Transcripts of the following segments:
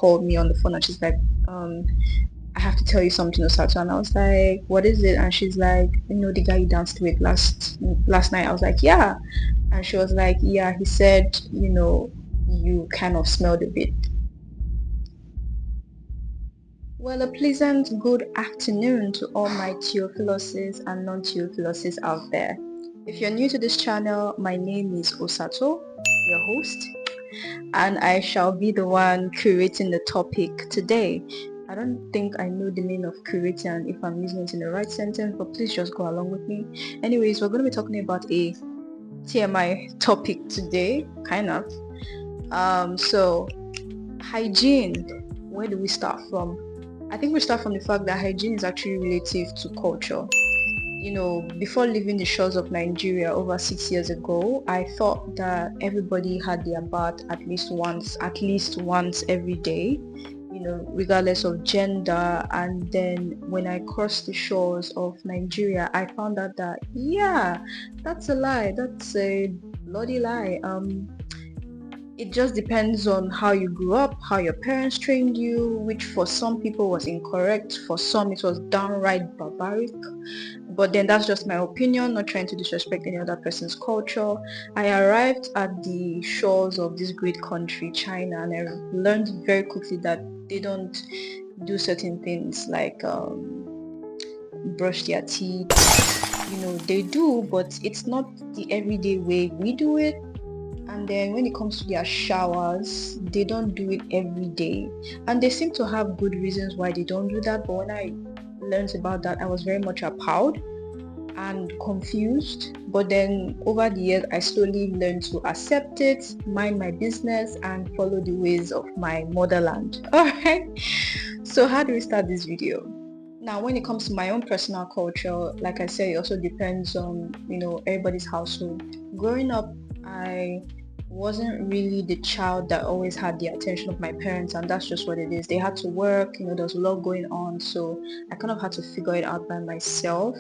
called me on the phone and she's like, I have to tell you something, Osato. And I was like, what is it? And she's like, the guy you danced with last night. I was like, yeah. And she was like, yeah, he said, you kind of smelled a bit. Well, a pleasant good afternoon to all my Theophiluses and non-Theophiluses out there. If you're new to this channel, my name is Osato, your host, and I shall be the one curating the topic today. I don't think I know the meaning of curating and if I'm using it in the right sentence, but please just go along with me. Anyways, we're going to be talking about a TMI topic today, kind of. So hygiene, where do we start from? I think we start from the fact that hygiene is actually relative to culture. Before leaving the shores of Nigeria over 6 years ago, I thought that everybody had their bath at least once every day, regardless of gender. And then when I crossed the shores of Nigeria, I found out that, yeah, that's a lie. That's a bloody lie. It just depends on how you grew up, how your parents trained you, which for some people was incorrect, for some it was downright barbaric. But then that's just my opinion, not trying to disrespect any other person's culture. I arrived at the shores of this great country, China, and I learned very quickly that they don't do certain things like brush their teeth. They do, but it's not the everyday way we do it. And then when it comes to their showers, they don't do it every day. And they seem to have good reasons why they don't do that. But when I learned about that, I was very much appalled and confused. But then over the years, I slowly learned to accept it, mind my business, and follow the ways of my motherland. Alright, so how do we start this video? Now, when it comes to my own personal culture, like I said, it also depends on, everybody's household. Growing up, I wasn't really the child that always had the attention of my parents, and that's just what it is. They had to work, there was a lot going on, so I kind of had to figure it out by myself.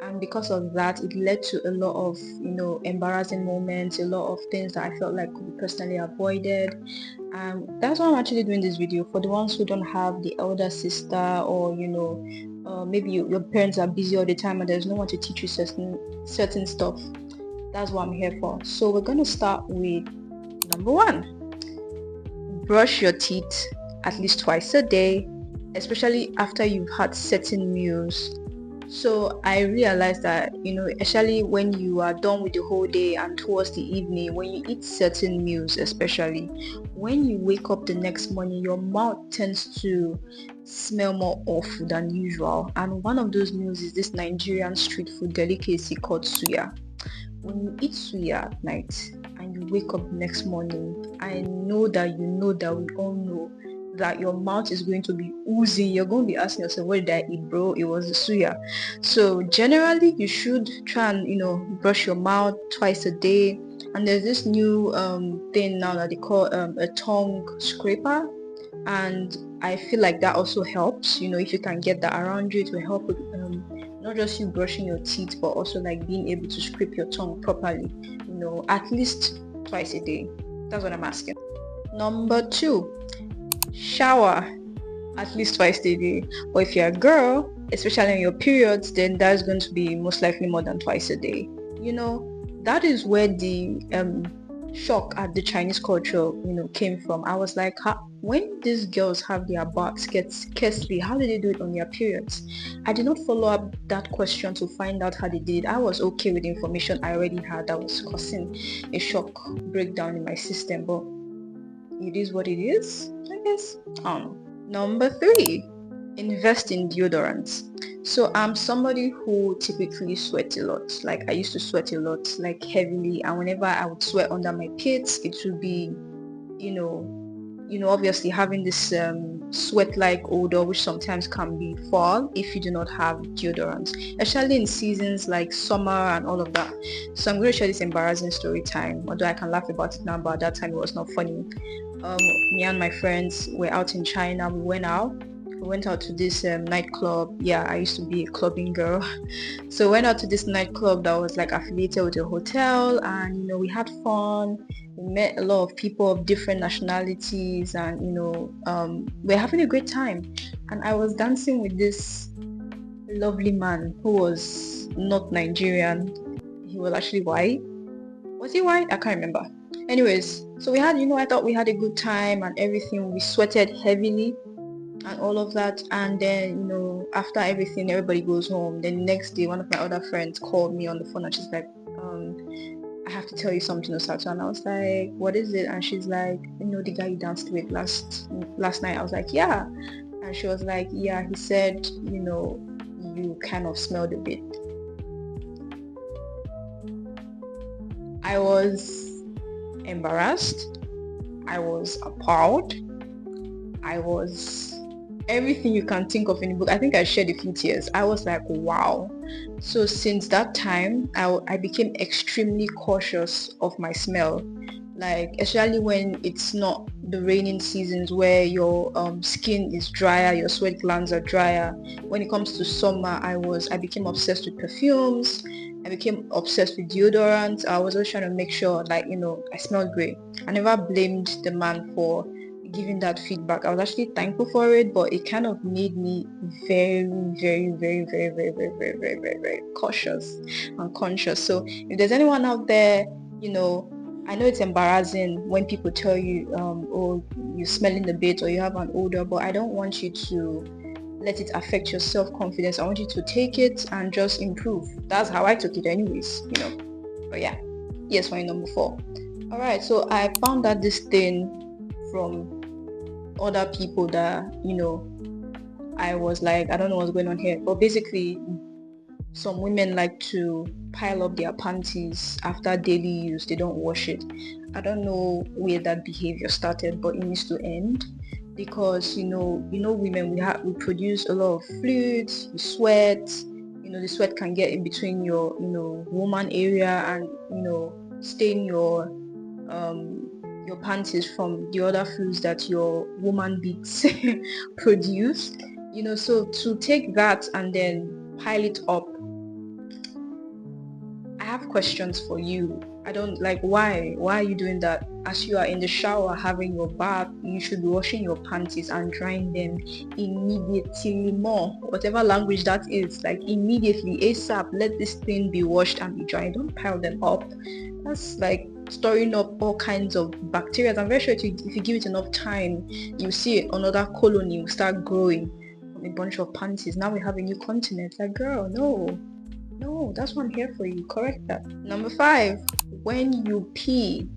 And because of that, it led to a lot of embarrassing moments, a lot of things that I felt like could be personally avoided. And that's why I'm actually doing this video, for the ones who don't have the elder sister, or maybe your parents are busy all the time and there's no one to teach you certain stuff. That's what I'm here for. So we're going to start with number 1. Brush your teeth at least twice a day, especially after you've had certain meals. So I realized that, especially when you are done with the whole day and towards the evening, when you eat certain meals, especially when you wake up the next morning, your mouth tends to smell more awful than usual. And one of those meals is this Nigerian street food delicacy called suya. When you eat suya at night and you wake up next morning, I know that we all know that your mouth is going to be oozing. You're going to be asking yourself, what did I eat, bro? It was the suya. So generally, you should try and, brush your mouth twice a day. And there's this new thing now that they call a tongue scraper. And I feel like that also helps. If you can get that around you, it will help with not just you brushing your teeth, but also like being able to scrape your tongue properly, at least twice a day. That's what I'm asking. Number 2, shower at least twice a day. But if you're a girl, especially on your periods, then that's going to be most likely more than twice a day. That is where the shock at the Chinese culture, came from. I was like, when these girls have their baths scarcely, how do they do it on their periods? I did not follow up that question to find out how they did it. I was okay with the information I already had that was causing a shock breakdown in my system, but it is what it is, I guess. Number 3, invest in deodorants. So I'm somebody who typically sweats a lot. Like I used to sweat a lot, like heavily, and whenever I would sweat under my pits, it would be, obviously having this sweat-like odor, which sometimes can be foul if you do not have deodorants, especially in seasons like summer and all of that. So I'm going to share this embarrassing story time, although I can laugh about it now, but at that time it was not funny. Me and my friends were out in China. We went out We went out to this nightclub. Yeah, I used to be a clubbing girl. So we went out to this nightclub that was like affiliated with a hotel, and we had fun. We met a lot of people of different nationalities, and we're having a great time. And I was dancing with this lovely man who was not Nigerian. He was actually white. Was he white? I can't remember. Anyways, so we had, I thought we had a good time and everything. We sweated heavily and all of that. And then, after everything, everybody goes home. Then the next day, one of my other friends called me on the phone and she's like, I have to tell you something, Osato. And I was like, what is it? And she's like, the guy you danced with last night. I was like, yeah. And she was like, yeah, he said, you kind of smelled a bit. I was embarrassed. I was appalled. I was everything you can think of in the book. I think I shed a few tears. I was like, wow. So since that time, I became extremely cautious of my smell. Like, especially when it's not the raining seasons where your skin is drier, your sweat glands are drier. When it comes to summer, I became obsessed with perfumes. I became obsessed with deodorants. I was always trying to make sure, like, I smelled great. I never blamed the man for giving that feedback. I was actually thankful for it, but it kind of made me very, very, very, very, very, very, very, very, very, very cautious and conscious. So if there's anyone out there, I know it's embarrassing when people tell you, oh, you're smelling a bit or you have an odor, but I don't want you to let it affect your self-confidence. I want you to take it and just improve. That's how I took it anyways, But yeah, yes, point number 4. All right, so I found out this thing from other people that, I was like, I don't know what's going on here. But basically, some women like to pile up their panties after daily use. They don't wash it. I don't know where that behavior started, but it needs to end. Because women, we produce a lot of fluids, we sweat. The sweat can get in between your woman area and stain your panties from the other fluids that your woman beats produce. So to take that and then pile it up, I have questions for you. I don't like, why are you doing that? As you are in the shower having your bath, you should be washing your panties and drying them immediately. More, whatever language that is, like immediately, ASAP. Let this thing be washed and be dried. Don't pile them up. That's like storing up all kinds of bacteria. I'm very sure if you give it enough time, you see another colony will start growing from a bunch of panties. Now we have a new continent. Like, girl, no, that's what I'm here for. You correct that. Number 5, when you pee,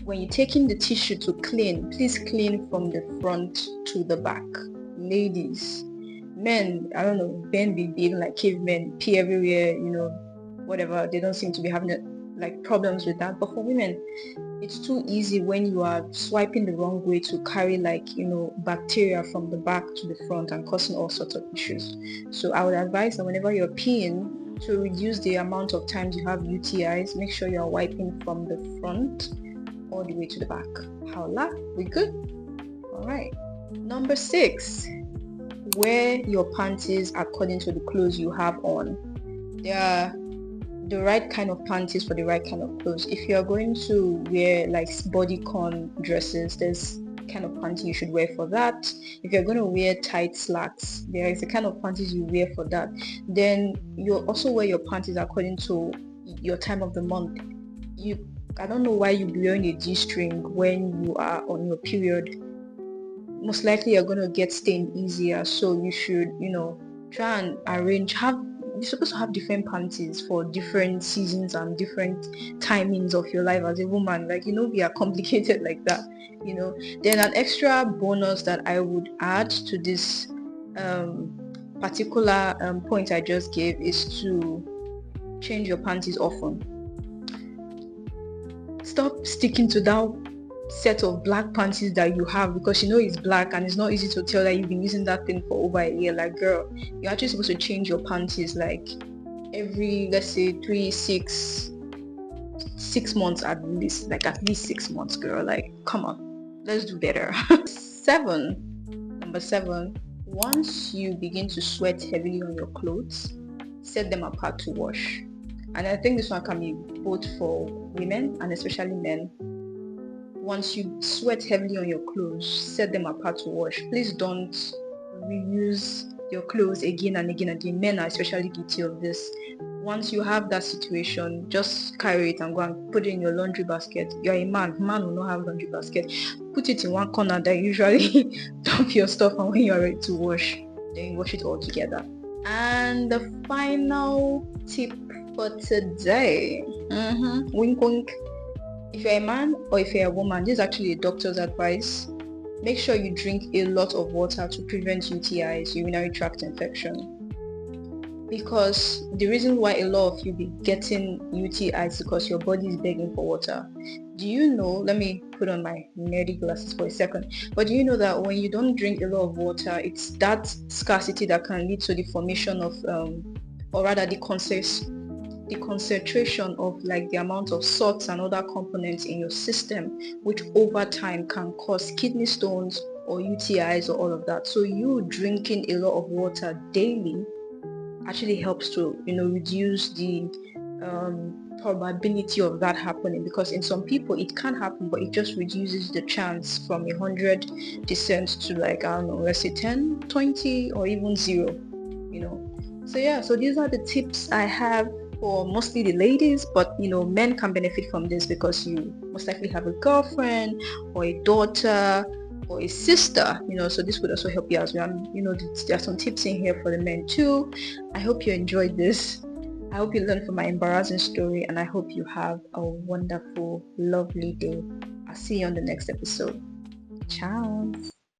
when you're taking the tissue to clean, please clean from the front to the back. Ladies, men, I don't know, men be behaving like cavemen, pee everywhere, whatever. They don't seem to be having problems with that. But for women, it's too easy when you are swiping the wrong way to carry bacteria from the back to the front and causing all sorts of issues. So I would advise that whenever you're peeing, to reduce the amount of times you have UTIs, make sure you're wiping from the front all the way to the back. Howla, we good? All right. Number 6, wear your panties according to the clothes you have on. There are the right kind of panties for the right kind of clothes. If you're going to wear like bodycon dresses, there's kind of panty you should wear for that. If you're going to wear tight slacks, there is a kind of panties you wear for that. Then you also wear your panties according to your time of the month. I don't know why you'll be wearing a G-string when you are on your period. Most likely you're going to get stained easier, so you should try and arrange. You're supposed to have different panties for different seasons and different timings of your life as a woman. We are complicated like that. Then an extra bonus that I would add to this particular point I just gave is to change your panties often. Stop sticking to that set of black panties that you have, because it's black and it's not easy to tell that you've been using that thing for over a year. Like, girl, you're actually supposed to change your panties like every, let's say, 6 months at least. Like at least 6 months, girl. Like, come on, let's do better. Number 7, Once you begin to sweat heavily on your clothes, set them apart to wash. And I think this one can be both for women and especially men. Once you sweat heavily on your clothes, set them apart to wash. Please don't reuse your clothes again and again and again. Men are especially guilty of this. Once you have that situation, just carry it and go and put it in your laundry basket. You're a man. Man will not have laundry basket. Put it in one corner that you usually dump your stuff, and when you're ready to wash, then you wash it all together. And the final tip for today, wink wink. If you're a man or if you're a woman, this is actually a doctor's advice. Make sure you drink a lot of water to prevent UTIs, urinary tract infection. Because the reason why a lot of you be getting UTIs is because your body is begging for water. Do you know, let me put on my nerdy glasses for a second, but do you know that when you don't drink a lot of water, it's that scarcity that can lead to the formation of, or rather the concentration of like the amount of salts and other components in your system, which over time can cause kidney stones or UTIs or all of that. So you drinking a lot of water daily actually helps to reduce the probability of that happening, because in some people it can happen, but it just reduces the chance from 100% to, like, I don't know, let's say 10, 20, or even 0. So yeah, so these are the tips I have for mostly the ladies, but men can benefit from this because you most likely have a girlfriend or a daughter or a sister, so this would also help you as well. There are some tips in here for the men too. I hope you enjoyed this. I hope you learned from my embarrassing story, and I hope you have a wonderful, lovely day. I'll see you on the next episode. Ciao.